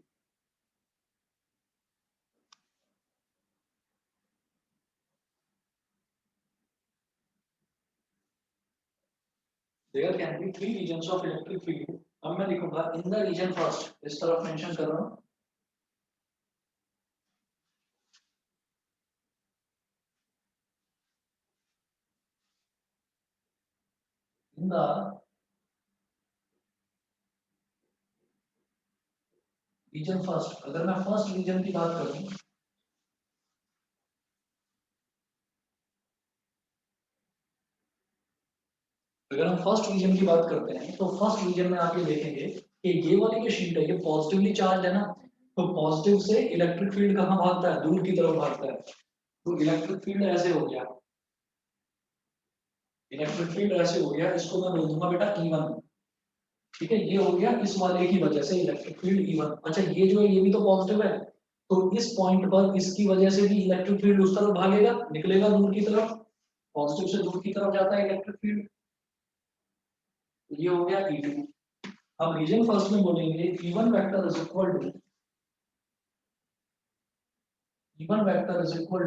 A: There can be three regions of electric field. अब मैं लिखूंगा in the region first, इस तरफ मेंशन कर रहा हूँ। In the region first, अगर मैं फर्स्ट रीजन की बात करूं, अगर हम फर्स्ट रीजन की बात करते हैं, तो फर्स्ट रीजन में आप ये देखेंगे कि ये वाली जो शीट है ये पॉजिटिवली चार्ज है ना, तो पॉजिटिव से इलेक्ट्रिक फील्ड कहाँ भागता है? दूर की तरफ भागता है। तो इलेक्ट्रिक फील्ड ऐसे हो गया, इलेक्ट्रिक फील्ड ऐसे हो गया, इसको मैं बोल दूंगा बेटा E1। ठीक है, ये हो गया इस वाले की वजह से इलेक्ट्रिक फील्ड E1। अच्छा, ये जो है ये भी तो पॉजिटिव है, तो इस पॉइंट पर इसकी वजह से भी इलेक्ट्रिक फील्ड उस तरफ भागेगा, निकलेगा दूर की तरफ, पॉजिटिव से दूर की तरफ जाता है इलेक्ट्रिक फील्ड। ये हो गया E2। अब रीजन फर्स्ट में बोलेंगे E1 vector is equal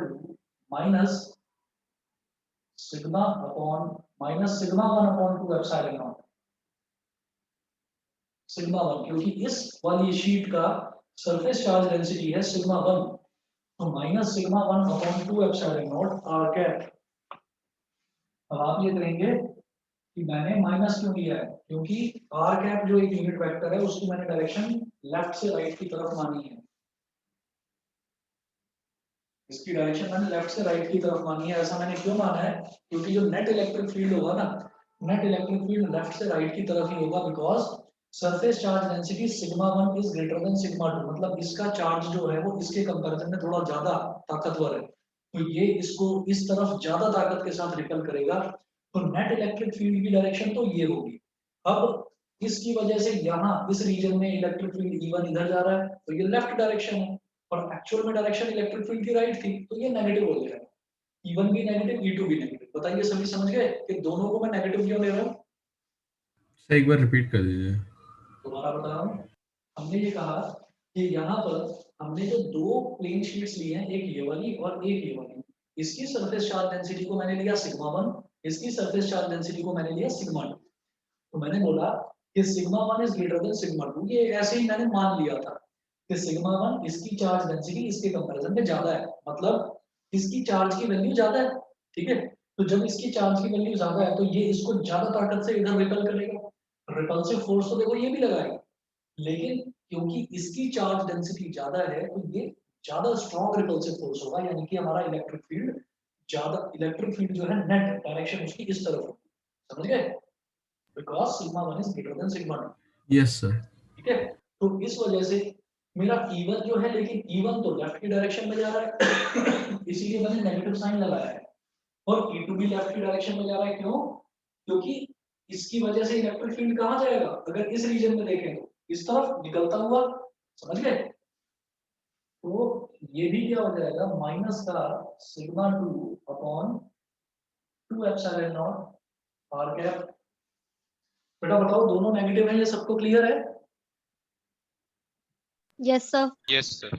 A: to minus sigma 1 upon 2 epsilon naught, sigma 1, क्योंकि इस वाली शीट का सरफेस चार्ज डेंसिटी है सिग्मा 1, तो minus sigma 1 upon 2 epsilon naught R cap. अब आप ये कहेंगे कि मैंने माइनस क्यों लिया है, क्योंकि आर कैप जो एक यूनिट वेक्टर है उसकी मैंने डायरेक्शन लेफ्ट से राइट की तरफ मानी है, इसकी डायरेक्शन मैंने लेफ्ट से राइट की तरफ मानी है। ऐसा मैंने क्यों माना है? क्योंकि जो नेट इलेक्ट्रिक फील्ड होगा ना, नेट इलेक्ट्रिक फील्ड लेफ्ट से राइट की तरफ ही होगा, because surface charge density sigma 1 is greater than sigma 2, मतलब इसका चार्ज जो है वो इसके कंपैरिजन में थोड़ा ज्यादा ताकतवर है, तो ये इसको इस तरफ ज्यादा ताकत के साथ रिपेल करेगा, तो नेट इलेक्ट्रिक फील्ड की डायरेक्शन तो ये होगी। अब इसकी वजह से यहाँ इस रीजन में इलेक्ट्रिक फील्ड E1 इधर जा रहा है, तो ये लेफ्ट डायरेक्शन है, और एक्चुअल में डायरेक्शन इलेक्ट्रिक फील्ड की राइट थी, तो ये नेगेटिव हो जाएगा। E1 भी नेगेटिव, E2 भी नेगेटिव। बताइए सभी समझ गए कि दोनों को मैं नेगेटिव क्यों ले रहा हूँ?
F: सर एक बार रिपीट कर दीजिए।
A: दोबारा बता रहा हूँ। हमने ये कहा कि यहाँ पर हमने जो दो प्लेन शीट्स ली हैं, एक ये वाली और एक ये वाली, इसकी सरफेस चार्ज डेंसिटी को मैंने लिया सिग्मा 1, इसकी सरफेस चार्ज डेंसिटी को मैंने लिया सिग्मा 2। तो मैंने बोला कि sigma 1 is greater than sigma 2, ये ऐसे ही मैंने मान लिया था कि सिग्मा 1 इसकी चार्ज डेंसिटी इसके कंपैरिजन में ज्यादा है, मतलब इसकी चार्ज की वैल्यू ज्यादा है, ठीक है। तो जब इसकी चार्ज की वैल्यू ज्यादा है तो ये इसको ज्यादा ताकत से इधर रिपेल करेगा, रिपल्सिव फोर्स तो देखो ये भी लगाएगा, लेकिन क्योंकि इसकी चार्ज डेंसिटी ज्यादा है तो ये ज्यादा स्ट्रॉन्ग रिपल्सिव फोर्स होगा, यानी कि हमारा इलेक्ट्रिक फील्ड जो है नेट डायरेक्शन उसकी इस तरफ होगी, समझ गए, because sigma 1 is greater than sigma 2,
F: yes sir.
A: ठीक है। तो इस वजह से मेरा E1 जो है, लेकिन E1 तो लेफ्ट की डायरेक्शन में जा रहा है इसीलिए मैंने नेगेटिव साइन लगाया है, और E2 भी लेफ्ट की डायरेक्शन में जा रहा है, क्यों? क्योंकि इसकी वजह से इलेक्ट्रिक फील्ड कहाँ जाएगा, अगर इस रीजन में देखें तो इस तरफ निकलता हुआ, समझ गए। तो ये भी क्या हो जाएगा, माइनस का sigma 2 upon 2 epsilon naught R cap. बेटा बताओ दोनों नेगेटिव है, ये सबको क्लियर है?
B: Yes sir.
E: Yes, sir.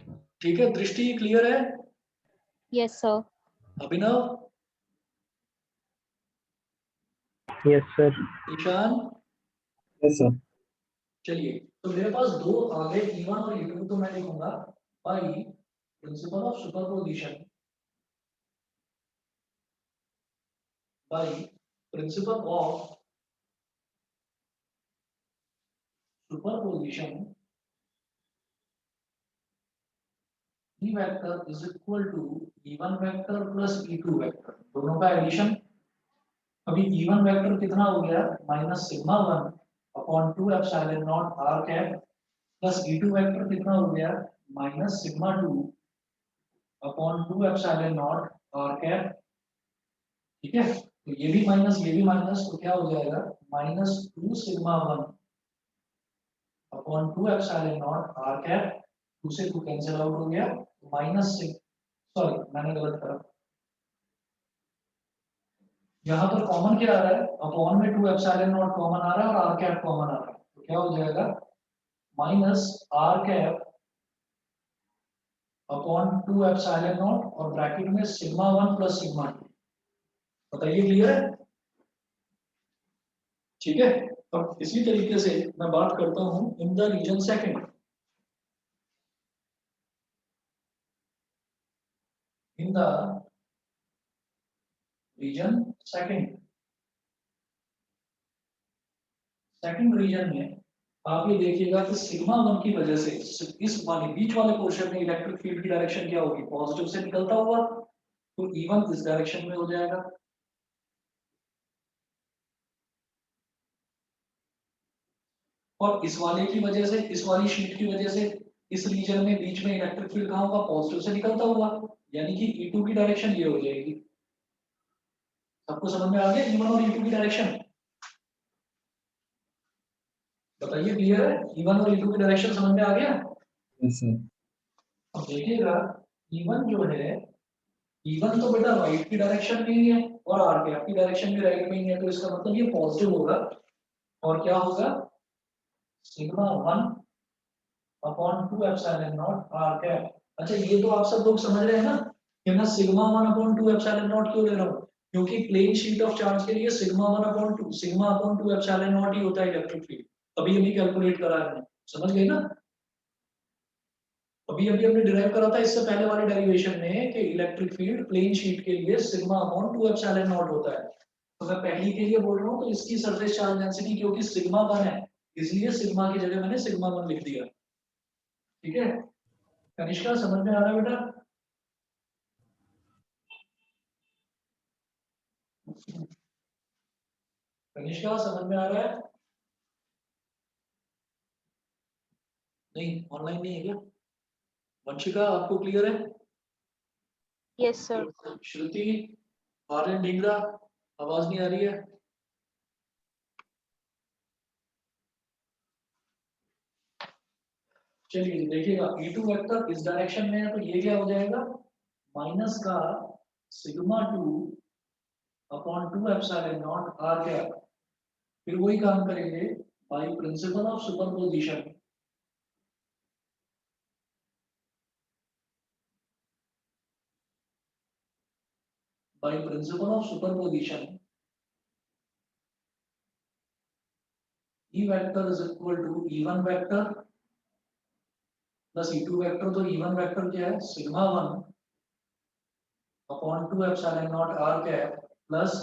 A: ठीक है, दृष्टि क्लियर है?
B: Yes sir.
A: Abhinav,
C: yes sir.
A: Ishan,
C: yes sir.
A: चलिए तो मेरे पास दो आ गए E1 और E2, तो मैं लिखूंगा by principle of superposition, by principle of superposition, E vector is equal to E1 vector plus E2 vector, दोनों का एडिशन। अभी E1 वेक्टर कितना हो गया, minus sigma 1 upon 2 epsilon naught R cap, plus E2 vector कितना हो गया, minus sigma 2 upon 2 epsilon naught R cap, ठीक है। तो ये भी माइनस, तो क्या हो जाएगा, minus 2 sigma 1 upon 2 epsilon naught R cap, 2 से 2 कैंसिल आउट हो गया, माइनस, सॉरी मैंने गलत करा, यहाँ पर कॉमन क्या आ रहा है, अपॉन में 2 एप्सिलॉन नॉट कॉमन आ रहा है और आर कैप कॉमन आ रहा है, तो क्या हो जाएगा, minus R cap upon 2 epsilon naught और ब्रैकेट में सिग्मा 1 प्लस सिग्मा 2। बताइए क्लियर है? ठीक है। अब इसी तरीके से मैं बात करता हूं in the region second, in the region second, second region में आप ये देखिएगा कि सिग्मा 1 की वजह से इस वाले बीच वाले पोर्शन में इलेक्ट्रिक फील्ड की डायरेक्शन क्या होगी, पॉजिटिव से निकलता हुआ, तो E1 इस डायरेक्शन में हो जाएगा, और इस वाले की वजह से, इस वाली शीट की वजह से इस रीजन में बीच में इलेक्ट्रिक फील्ड कहाँ होगा, पॉजिटिव से निकलता हुआ, यानी कि E2 की डायरेक्शन ये हो जाएगी। सबको समझ में आ गया E1 और E2 की डायरेक्शन? बताइए क्लियर है, E1 और E2 की डायरेक्शन समझ में आ गया?
C: Yes sir.
A: अब देखिएगा E1 जो है, E1 तो बेटा राइट की डायरेक्शन में ही है और आर कैप की डायरेक्शन भी राइट में ही है, तो इसका मतलब ये पॉजिटिव होगा, और क्या होगा, sigma 1 upon 2 epsilon naught R cap. अच्छा ये तो आप सब लोग समझ रहे हैं ना कि मैं सिग्मा 1 अपॉन 2 एप्सिलॉन नॉट क्यों ले रहा हूँ, क्योंकि प्लेन शीट ऑफ चार्ज के लिए सिग्मा 1 अपॉन 2 एप्सिलॉन नॉट ही होता है इलेक्ट्रिक फील्ड, अभी अभी कैलकुलेट करा है मैंने, समझ गए ना? अभी अभी हमने डिराइव करा था इससे पहले वाले डेरिवेशन में कि इलेक्ट्रिक फील्ड प्लेन शीट के लिए सिग्मा अपॉन 2 एप्सिलॉन नॉट होता है, तो मैं पहली के लिए बोल रहा हूँ, तो इसकी सरफेस चार्ज डेंसिटी क्योंकि सिग्मा 1 है, इसलिए सिग्मा की जगह मैंने सिग्मा 1 लिख दिया, ठीक है। कनिष्का समझ में आ रहा है बेटा? कनिष्का समझ में आ रहा है? नहीं, ऑनलाइन नहीं है क्या? वंशिका आपको क्लियर है?
B: Yes sir.
A: श्रुति, आर्यन ढींगरा, आवाज नहीं आ रही है? चलिए देखिएगा E2 वेक्टर इस डायरेक्शन में है, तो ये क्या हो जाएगा, माइनस का sigma 2 upon 2 epsilon naught R cap, फिर वही काम करेंगे by principle of superposition, by principle of superposition E vector is equal to E1 vector plus E2 vector. तो E1 vector क्या है, sigma 1 upon 2 epsilon naught r cap plus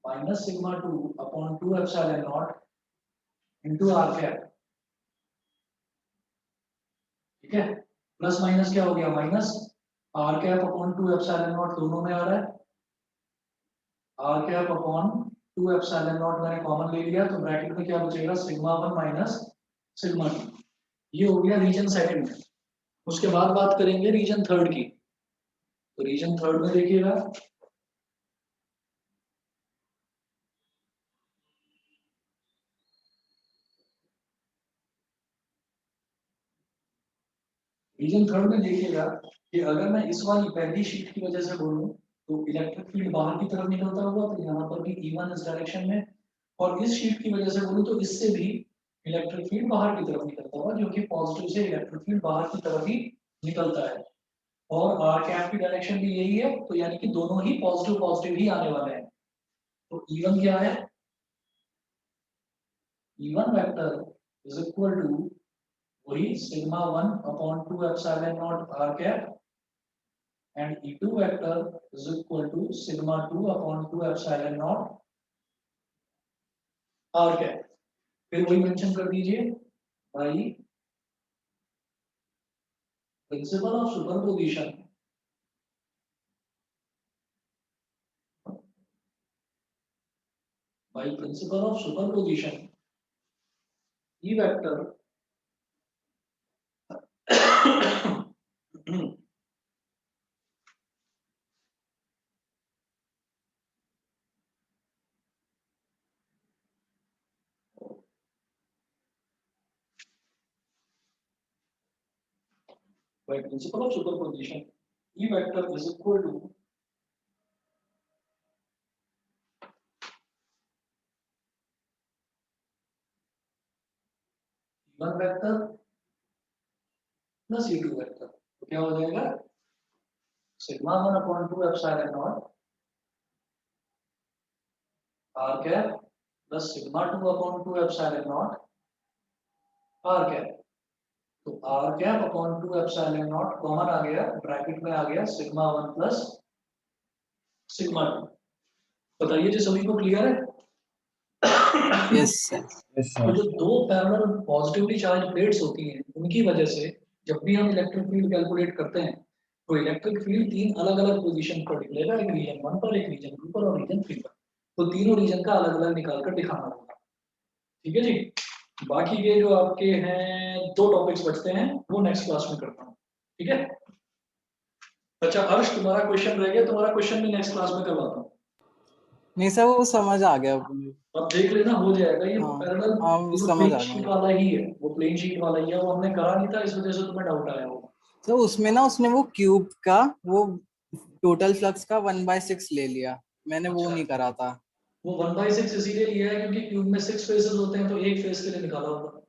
A: minus sigma 2 upon 2 epsilon not into r cap. ठीक है, plus minus क्या हो गया, minus r cap upon 2 epsilon naught दोनों में आ रहा है, r cap upon 2 epsilon not मैंने कॉमन ले लिया, तो ब्रैकेट में क्या बचेगा, सिग्मा 1 माइनस सिग्मा 2। ये हो गया रीजन सेकंड। उसके बाद बात करेंगे रीजन थर्ड की। तो रीजन थर्ड में देखिएगा, रीजन थर्ड में देखिएगा कि अगर मैं इस वाली पहली शीट की वजह से बोलूं तो इलेक्ट्रिक फील्ड बाहर की तरफ निकलता होगा, तो यहाँ पर भी E1 इस डायरेक्शन में, और इस शीट की वजह से बोलूं तो इससे भी इलेक्ट्रिक फील्ड बाहर की तरफ निकलता होगा, जो कि पॉजिटिव से इलेक्ट्रिक फील्ड बाहर की तरफ ही निकलता है, और आर कैप की डायरेक्शन भी यही है, तो यानी कि दोनों ही पॉजिटिव पॉजिटिव ही आने वाले हैं। तो E1 क्या है, E1 vector is equal to वही sigma 1 upon 2 epsilon naught r cap and E2 vector is equal to sigma 2 upon 2 epsilon naught r cap. फिर वही मेंशन कर दीजिए भाई, principle of superposition by principle of superposition, E vector by principle of superposition, E vector is equal to E1 vector plus E2 vector। तो क्या हो जाएगा, sigma 1 upon 2 epsilon naught r cap plus sigma 2 upon 2 epsilon naught r cap. तो r cap upon 2 epsilon naught common आ गया, bracket में आ गया sigma 1 plus sigma 2। बताइए जी, सभी को क्लियर है?
D: Yes sir.
C: Yes,
A: तो
C: sir.
A: जो दो पैरेलल पॉजिटिवली चार्ज प्लेट्स होती हैं, उनकी वजह से जब भी हम इलेक्ट्रिक फील्ड कैलकुलेट करते हैं तो इलेक्ट्रिक फील्ड तीन अलग अलग पोजीशन पर निकलेगा, एक रीजन 1 पर, एक रीजन 2 पर और रीजन 3 पर। तो तीनों रीजन का अलग अलग निकाल कर दिखाना होगा। ठीक है जी, बाकी के जो आपके हैं दो टॉपिक्स बचते हैं वो नेक्स्ट क्लास में करता हूँ। ठीक है, अच्छा अर्श, तुम्हारा क्वेश्चन रह गया, तुम्हारा क्वेश्चन भी नेक्स्ट क्लास में करवाता हूँ।
D: नहीं सर, वो समझ आ गया मुझे।
A: अब देख लेना, हो जाएगा। ये
D: हाँ,
A: पैरेलल
D: हाँ, वो समझ
A: प्लेन
D: आ
A: शीट
D: गया।
A: वाला ही है, वो प्लेन शीट वाला ही है, वो हमने करा नहीं था, इस वजह से तुम्हें डाउट आया होगा।
D: तो उसमें ना उसने वो क्यूब का वो टोटल फ्लक्स का 1/6 ले लिया, मैंने वो
A: अच्छा।
D: नहीं करा था।
A: वो 1/6 इसीलिए लिया है क्योंकि क्यूब में 6 फेसेस होते हैं, तो एक फेस के लिए निकाला होगा,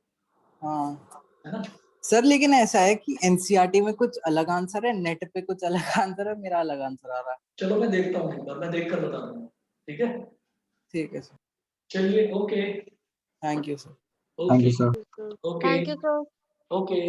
D: हाँ
A: है ना?
D: सर, लेकिन ऐसा है कि एनसीईआरटी में कुछ अलग आंसर है, नेट पे कुछ अलग आंसर है, मेरा अलग आंसर आ रहा है।
A: चलो मैं देखता हूँ, एक बार मैं देख कर बता दूंगा। ठीक है,
D: ठीक है सर,
A: चलिए, okay
D: thank you sir.
C: Thank
A: okay
C: you, sir.
A: Okay
B: thank you sir.
A: Okay.